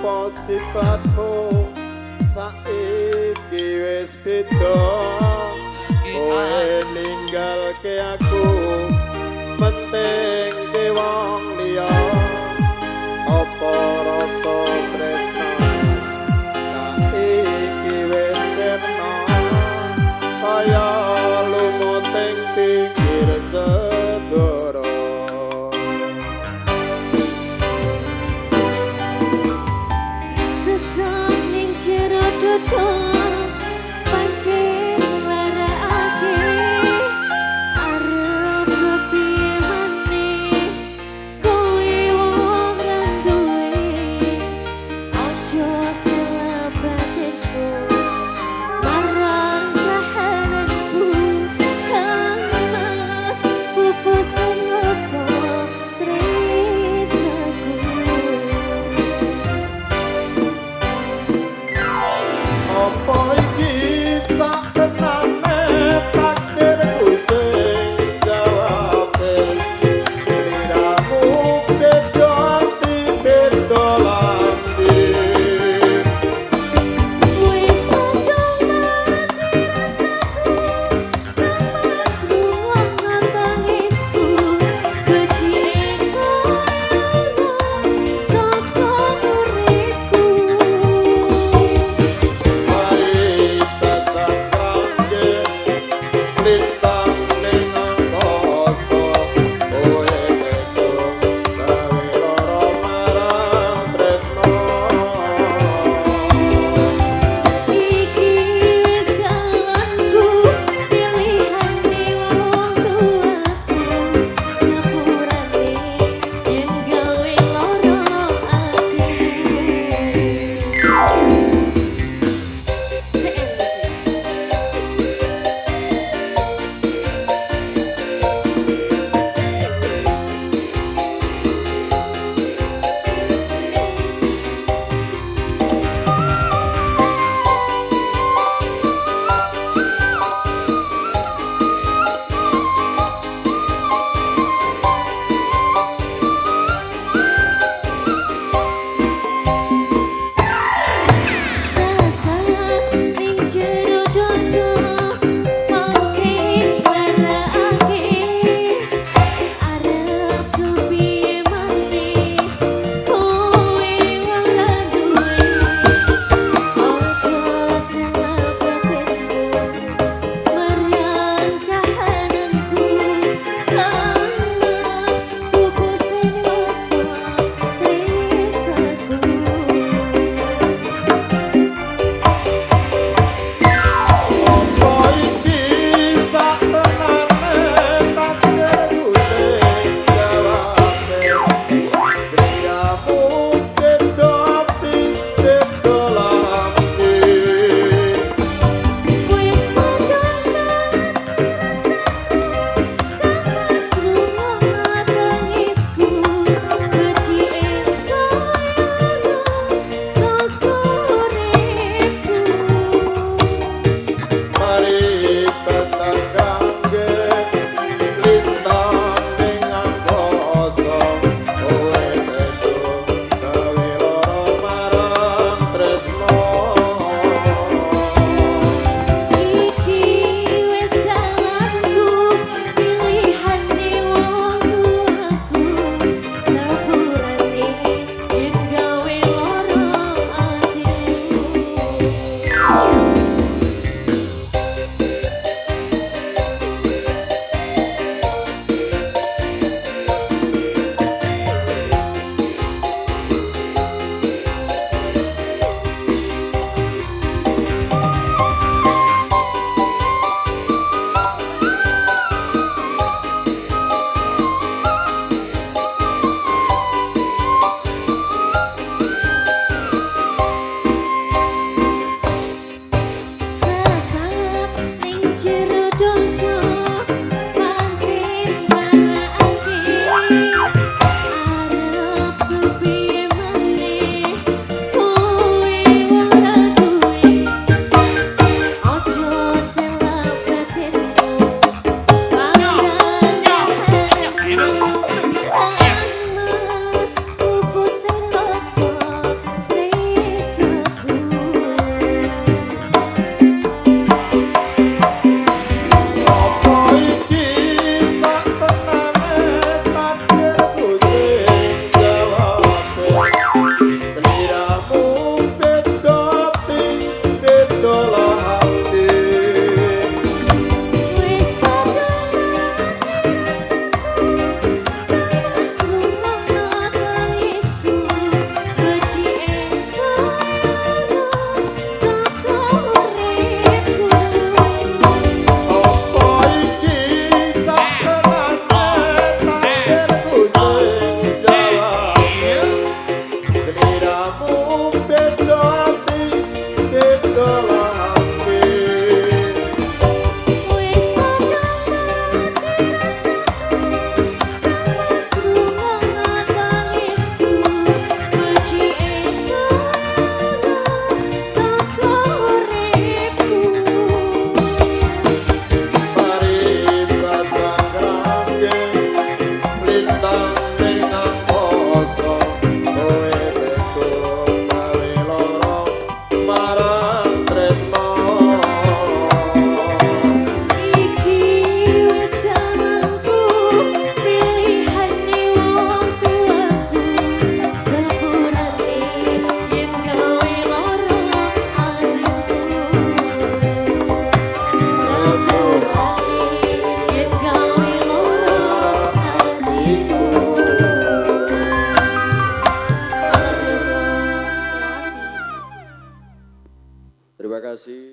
Apa sifatmu saiki wis beda kowe ninggalke aku penting ke wong liya apa rasa tresno saiki wis terno kaya lumuteng pinggir segara pancen larakake arep kepiye maneh kowe wong randuwe aja salah batinku marang kahananku kang mas pupusan rasa tresaku apa iki sak tenane takdirku sing jawabe liramu beda ati beda lambe wis padha mati rasaku mas ruang tangisku becike saka uripku mari tasang rangge lintang ning angkasa kowe besok gawe lara marang tresno iki wis jalanku pilihane wong tuaku sepurane yen gawe lara Swastiastu.